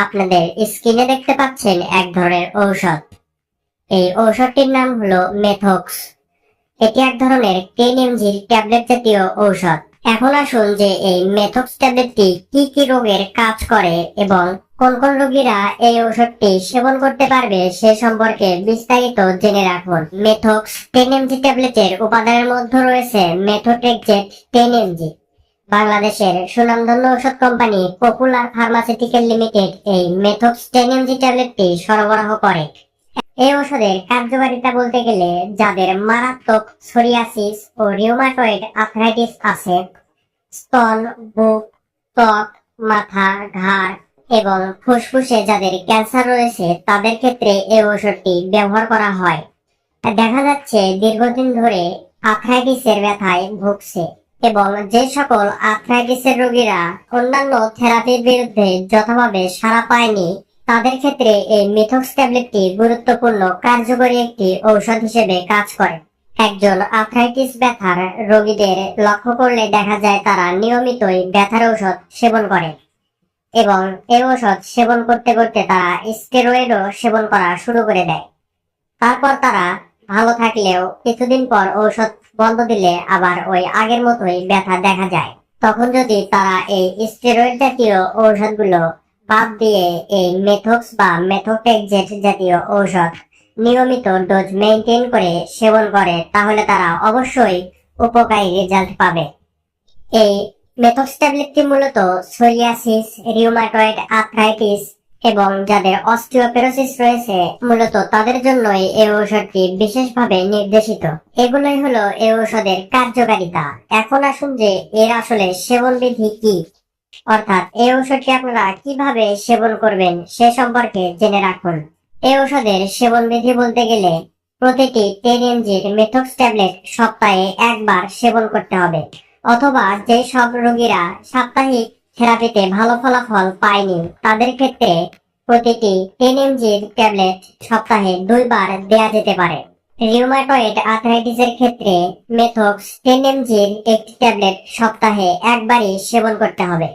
আপনাদের স্ক্রিনে দেখতে পাচ্ছেন এক ধরনের ঔষধ। এই ঔষধটির নাম হলো মেথক্স। এটি এক ধরনের 10 mg ট্যাবলেট জাতীয় ঔষধ। এখন আসুন যে এই মেথক্স ট্যাবলেটটি কি কি রোগের কাজ করে এবং কোন কোন রোগীরা এই ঔষধটি সেবন করতে পারবে সে সম্পর্কে বিস্তারিত জেনে রাখুন। মেথক্স 10 mg ট্যাবলেটের উপাদানের মধ্যে রয়েছে মেথোট্রেক্সেট 10 mg। বাংলাদেশের সুনামধন্য ঔষধ কোম্পানি পপুলার ফার্মাসিউটিক্যাল লিমিটেড এই মেথক্স 10 mg ট্যাবলেটটি সরবরাহ করে। এই ওষুধের কার্যকারিতা বলতে গেলে যাদের মারাত্মক সোরিয়াসিস ও রিউমাটয়েড আর্থ্রাইটিস আছে, স্তন, বুক, ত্বক, মাথা, ঘাড় এবং ফুসফুসে যাদের ক্যান্সার রয়েছে তাদের ক্ষেত্রে এই ওষুধটি ব্যবহার করা হয়। দেখা যাচ্ছে দীর্ঘদিন ধরে আর্থ্রাইটিসের ব্যথায় ভুগছে এবং যে সকল আর্থ্রাইটিসের রোগীরা অন্যান্য থেরাপির বিরুদ্ধে যথাভাবে সাড়া পায়নি তাদের ক্ষেত্রে এই মেথক্স ট্যাবলেটটি গুরুত্বপূর্ণ কার্যকরী একটি ঔষধ হিসেবে কাজ করে। একজন আর্থ্রাইটিস ব্যথার রোগীদের লক্ষ্য করলে দেখা যায় তারা নিয়মিতই ব্যথার ঔষধ সেবন করে এবং এই ঔষধ সেবন করতে করতে তারা স্টেরয়েডও সেবন করা শুরু করে দেয়। তারপর তারা ভালো থাকলেও কিছুদিন পর ঔষধ বন্ধ দিলে আবার ওই আগের মতোই ব্যথা দেখা যায়। তখন যদি তারা এই স্টেরয়েড জাতীয় ঔষধগুলো বাদ দিয়ে এই মেথক্স বা মেথোট্রেক্সেট জাতীয় ঔষধ নিয়মিত ডোজ মেইনটেইন করে সেবন করে তাহলে তারা অবশ্যই উপকারী রেজাল্ট পাবে। এই মেথক্স ট্যাবলেটটি মূলত সোরিয়াসিস, রিউমাটয়েড আর্থ্রাইটিস এবং যাদের অস্টিওপোরোসিস রয়েছে মূলত তাদের জন্যই এই ঔষধটি বিশেষভাবে নির্দেশিত। এগুলোই হলো এই ঔষধের কার্যকারিতা। এখন আসুন যে এর আসলে সেবন বিধি কি, অর্থাৎ এই ঔষধটি আপনারা কিভাবে সেবন করবেন সে সম্পর্কে জেনে রাখুন। এই ঔষধের সেবন বিধি বলতে গেলে প্রতিটি 10 mg মেথক্স ট্যাবলেট সপ্তাহে একবার সেবন করতে হবে, অথবা যে সব রোগীরা সাপ্তাহিক থেরাপিতে ভালো ফলাফল পায়নি তাদের ক্ষেত্রে প্রতিটি 10 mg ট্যাবলেট সপ্তাহে 2 বার দেয়া যেতে পারে। রিউমাটয়েড আর্থ্রাইটিসের ক্ষেত্রে মেথক্স 10 mg একটি ট্যাবলেট সপ্তাহে একবারই সেবন করতে হবে।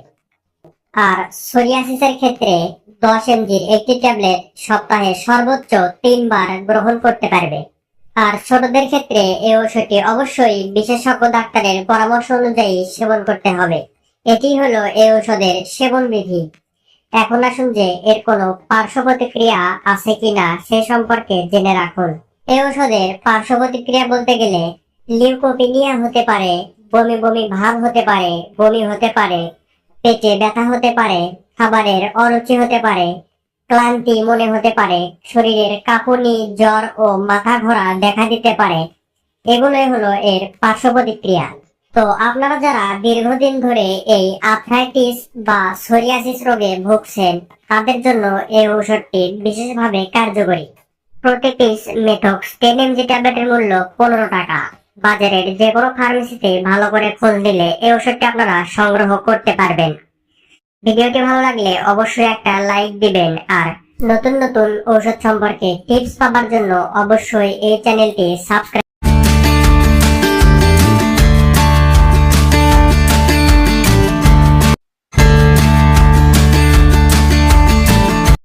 আর সোরিয়াসিসের ক্ষেত্রে 10 mg একটি ট্যাবলেট সপ্তাহে সর্বোচ্চ 3 বার গ্রহণ করতে পারবে। আর ছোটদের ক্ষেত্রে এই ওষুধটি অবশ্যই বিশেষজ্ঞ ডাক্তারের পরামর্শ অনুযায়ী সেবন করতে হবে। এটি হলো এই ঔষধের সেবন বিধি। এখন আসুন যে এর কোনো পার্শ্ব প্রতিক্রিয়া আছে কিনা সে সম্পর্কে জেনে রাখুন। এই ঔষধের পার্শ্ব প্রতিক্রিয়া বলতে গেলে লিউকোপিনিয়া হতে পারে, বমি বমি ভাব হতে পারে, বমি হতে পারে, পেটে ব্যথা হতে পারে, খাবারের অরুচি হতে পারে, ক্লান্তি মনে হতে পারে, শরীরের কাঁপুনি, জ্বর ও মাথা ঘোরা দেখা দিতে পারে। এগুলোই হলো এর পার্শ্ব প্রতিক্রিয়া। তো আপনারা যারা দীর্ঘদিন ধরে এই আর্থ্রাইটিস বা সোরিয়াসিস রোগে ভুগছেন তাদের জন্য এই ঔষধটি বিশেষভাবে কার্যকরী। প্রতি পিস মেথক্স 10 mg ট্যাবলেটের মূল্য 15 টাকা। বাজারের যে কোনো ফার্মেসিতে ভালো করে খোঁজ দিলে এই ওষুধটি আপনারা সংগ্রহ করতে পারবেন। ভিডিওটি ভালো লাগলে অবশ্যই একটা লাইক দিবেন আর নতুন নতুন ঔষধ সম্পর্কে টিপস পাওয়ার জন্য অবশ্যই এই চ্যানেলটি সাবস্ক্রাইব